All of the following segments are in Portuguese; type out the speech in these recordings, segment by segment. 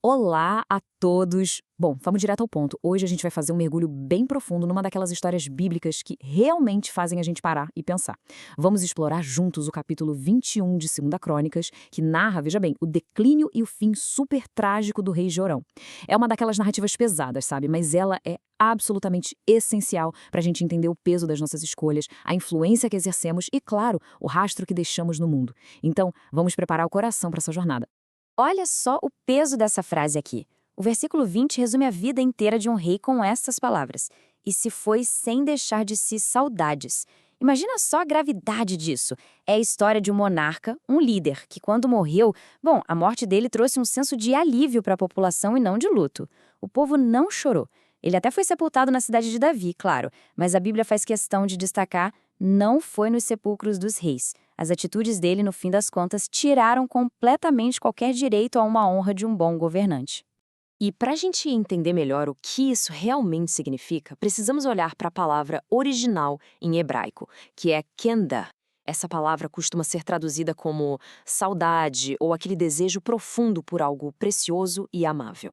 Olá a todos! Bom, vamos direto ao ponto. Hoje a gente vai fazer um mergulho bem profundo numa daquelas histórias bíblicas que realmente fazem a gente parar e pensar. Vamos explorar juntos o capítulo 21 de 2 Crônicas, que narra, veja bem, o declínio e o fim super trágico do rei Jorão. É uma daquelas narrativas pesadas, sabe? Mas ela é absolutamente essencial para a gente entender o peso das nossas escolhas, a influência que exercemos e, claro, o rastro que deixamos no mundo. Então, vamos preparar o coração para essa jornada. Olha só o peso dessa frase aqui. O versículo 20 resume a vida inteira de um rei com estas palavras: "E se foi sem deixar de si saudades." Imagina só a gravidade disso. É a história de um monarca, um líder, que quando morreu, bom, a morte dele trouxe um senso de alívio para a população e não de luto. O povo não chorou. Ele até foi sepultado na cidade de Davi, claro, mas a Bíblia faz questão de destacar: não foi nos sepulcros dos reis. As atitudes dele, no fim das contas, tiraram completamente qualquer direito a uma honra de um bom governante. E para a gente entender melhor o que isso realmente significa, precisamos olhar para a palavra original em hebraico, que é kenda. Essa palavra costuma ser traduzida como saudade ou aquele desejo profundo por algo precioso e amável.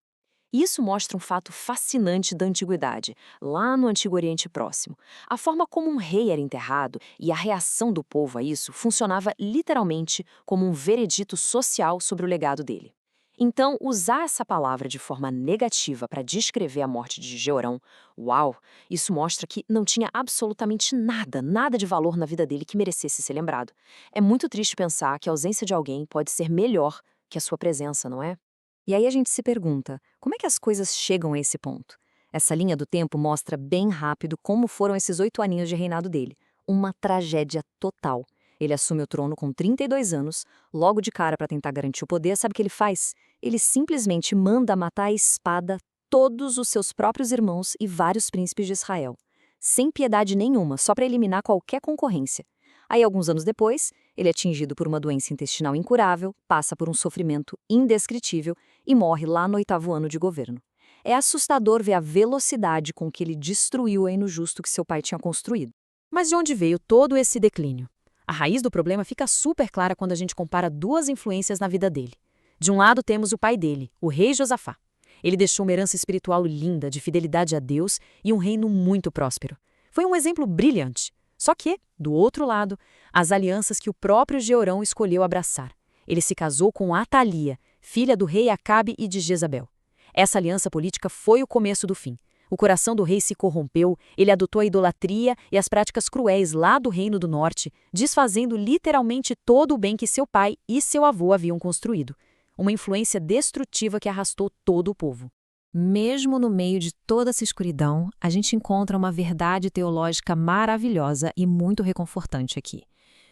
E isso mostra um fato fascinante da antiguidade, lá no Antigo Oriente Próximo. A forma como um rei era enterrado e a reação do povo a isso funcionava literalmente como um veredito social sobre o legado dele. Então, usar essa palavra de forma negativa para descrever a morte de Jeorão, uau, isso mostra que não tinha absolutamente nada, nada de valor na vida dele que merecesse ser lembrado. É muito triste pensar que a ausência de alguém pode ser melhor que a sua presença, não é? E aí a gente se pergunta, como é que as coisas chegam a esse ponto? Essa linha do tempo mostra bem rápido como foram esses 8 aninhos de reinado dele. Uma tragédia total. Ele assume o trono com 32 anos, logo de cara para tentar garantir o poder, sabe o que ele faz? Ele simplesmente manda matar à espada todos os seus próprios irmãos e vários príncipes de Israel. Sem piedade nenhuma, só para eliminar qualquer concorrência. Aí, alguns anos depois, ele é atingido por uma doença intestinal incurável, passa por um sofrimento indescritível e morre lá no 8º ano de governo. É assustador ver a velocidade com que ele destruiu o reino justo que seu pai tinha construído. Mas de onde veio todo esse declínio? A raiz do problema fica super clara quando a gente compara duas influências na vida dele. De um lado temos o pai dele, o rei Josafá. Ele deixou uma herança espiritual linda, de fidelidade a Deus e um reino muito próspero. Foi um exemplo brilhante. Só que, do outro lado, as alianças que o próprio Jeorão escolheu abraçar. Ele se casou com Atalia, filha do rei Acabe e de Jezabel. Essa aliança política foi o começo do fim. O coração do rei se corrompeu, ele adotou a idolatria e as práticas cruéis lá do Reino do Norte, desfazendo literalmente todo o bem que seu pai e seu avô haviam construído. Uma influência destrutiva que arrastou todo o povo. Mesmo no meio de toda essa escuridão, a gente encontra uma verdade teológica maravilhosa e muito reconfortante aqui.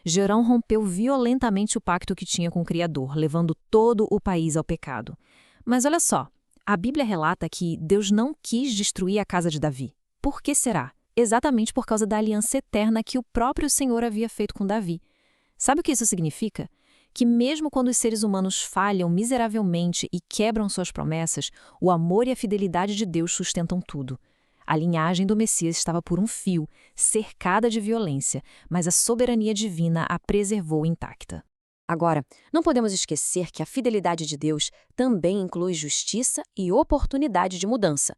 Jeorão rompeu violentamente o pacto que tinha com o Criador, levando todo o país ao pecado. Mas olha só, a Bíblia relata que Deus não quis destruir a casa de Davi. Por que será? Exatamente por causa da aliança eterna que o próprio Senhor havia feito com Davi. Sabe o que isso significa? Que mesmo quando os seres humanos falham miseravelmente e quebram suas promessas, o amor e a fidelidade de Deus sustentam tudo. A linhagem do Messias estava por um fio, cercada de violência, mas a soberania divina a preservou intacta. Agora, não podemos esquecer que a fidelidade de Deus também inclui justiça e oportunidade de mudança.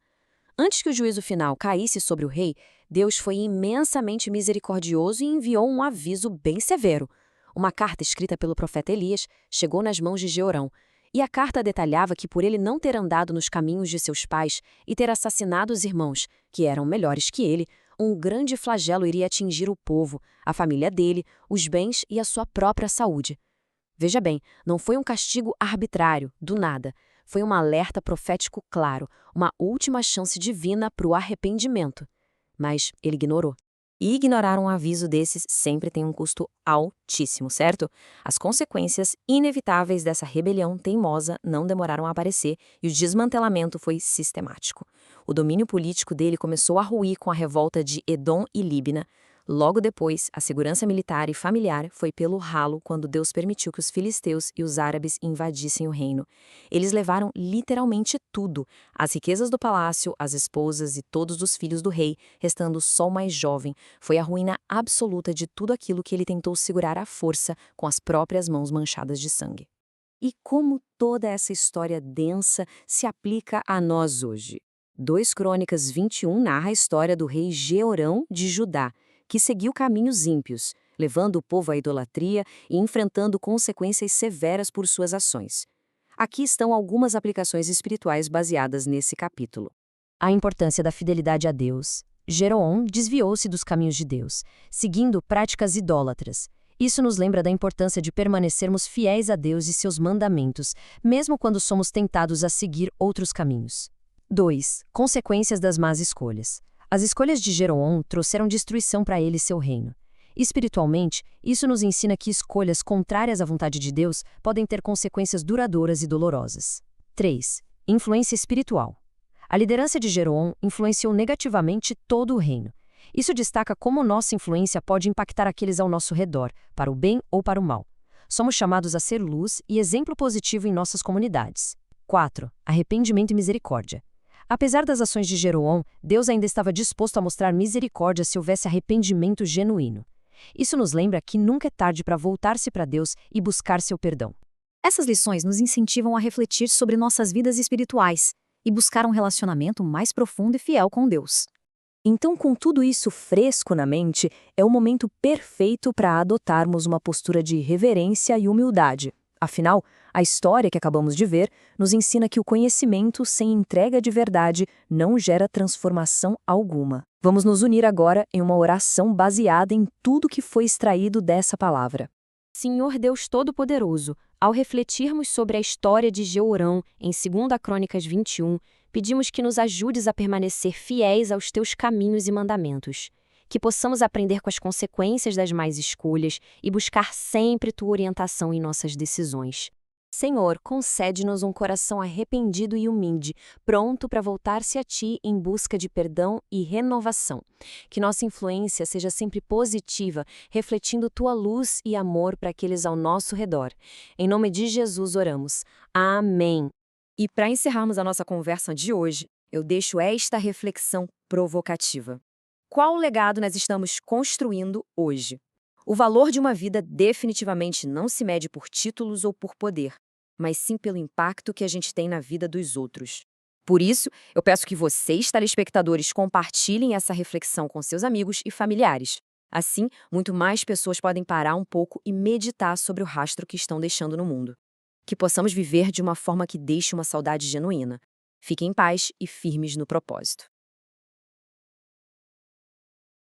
Antes que o juízo final caísse sobre o rei, Deus foi imensamente misericordioso e enviou um aviso bem severo. Uma carta escrita pelo profeta Elias chegou nas mãos de Jeorão, e a carta detalhava que por ele não ter andado nos caminhos de seus pais e ter assassinado os irmãos, que eram melhores que ele, um grande flagelo iria atingir o povo, a família dele, os bens e a sua própria saúde. Veja bem, não foi um castigo arbitrário, do nada. Foi um alerta profético claro, uma última chance divina para o arrependimento. Mas ele ignorou. E ignorar um aviso desses sempre tem um custo altíssimo, certo? As consequências inevitáveis dessa rebelião teimosa não demoraram a aparecer e o desmantelamento foi sistemático. O domínio político dele começou a ruir com a revolta de Edom e Líbina. Logo depois, a segurança militar e familiar foi pelo ralo quando Deus permitiu que os filisteus e os árabes invadissem o reino. Eles levaram literalmente tudo, as riquezas do palácio, as esposas e todos os filhos do rei, restando só o mais jovem. Foi a ruína absoluta de tudo aquilo que ele tentou segurar à força com as próprias mãos manchadas de sangue. E como toda essa história densa se aplica a nós hoje? 2 Crônicas 21 narra a história do rei Jeorão de Judá, que seguiu caminhos ímpios, levando o povo à idolatria e enfrentando consequências severas por suas ações. Aqui estão algumas aplicações espirituais baseadas nesse capítulo. A importância da fidelidade a Deus. Jeroão desviou-se dos caminhos de Deus, seguindo práticas idólatras. Isso nos lembra da importância de permanecermos fiéis a Deus e seus mandamentos, mesmo quando somos tentados a seguir outros caminhos. 2. Consequências das más escolhas. As escolhas de Jeroão trouxeram destruição para ele e seu reino. Espiritualmente, isso nos ensina que escolhas contrárias à vontade de Deus podem ter consequências duradouras e dolorosas. 3. Influência espiritual. A liderança de Jeroão influenciou negativamente todo o reino. Isso destaca como nossa influência pode impactar aqueles ao nosso redor, para o bem ou para o mal. Somos chamados a ser luz e exemplo positivo em nossas comunidades. 4. Arrependimento e misericórdia. Apesar das ações de Jeroão, Deus ainda estava disposto a mostrar misericórdia se houvesse arrependimento genuíno. Isso nos lembra que nunca é tarde para voltar-se para Deus e buscar seu perdão. Essas lições nos incentivam a refletir sobre nossas vidas espirituais e buscar um relacionamento mais profundo e fiel com Deus. Então, com tudo isso fresco na mente, é o momento perfeito para adotarmos uma postura de reverência e humildade. Afinal, a história que acabamos de ver nos ensina que o conhecimento sem entrega de verdade não gera transformação alguma. Vamos nos unir agora em uma oração baseada em tudo que foi extraído dessa palavra. Senhor Deus Todo-Poderoso, ao refletirmos sobre a história de Jeorão em 2 Crônicas 21, pedimos que nos ajudes a permanecer fiéis aos teus caminhos e mandamentos, que possamos aprender com as consequências das más escolhas e buscar sempre tua orientação em nossas decisões. Senhor, concede-nos um coração arrependido e humilde, pronto para voltar-se a Ti em busca de perdão e renovação. Que nossa influência seja sempre positiva, refletindo Tua luz e amor para aqueles ao nosso redor. Em nome de Jesus oramos. Amém. E para encerrarmos a nossa conversa de hoje, eu deixo esta reflexão provocativa. Qual legado nós estamos construindo hoje? O valor de uma vida definitivamente não se mede por títulos ou por poder, mas sim pelo impacto que a gente tem na vida dos outros. Por isso, eu peço que vocês, telespectadores, compartilhem essa reflexão com seus amigos e familiares. Assim, muito mais pessoas podem parar um pouco e meditar sobre o rastro que estão deixando no mundo. Que possamos viver de uma forma que deixe uma saudade genuína. Fiquem em paz e firmes no propósito.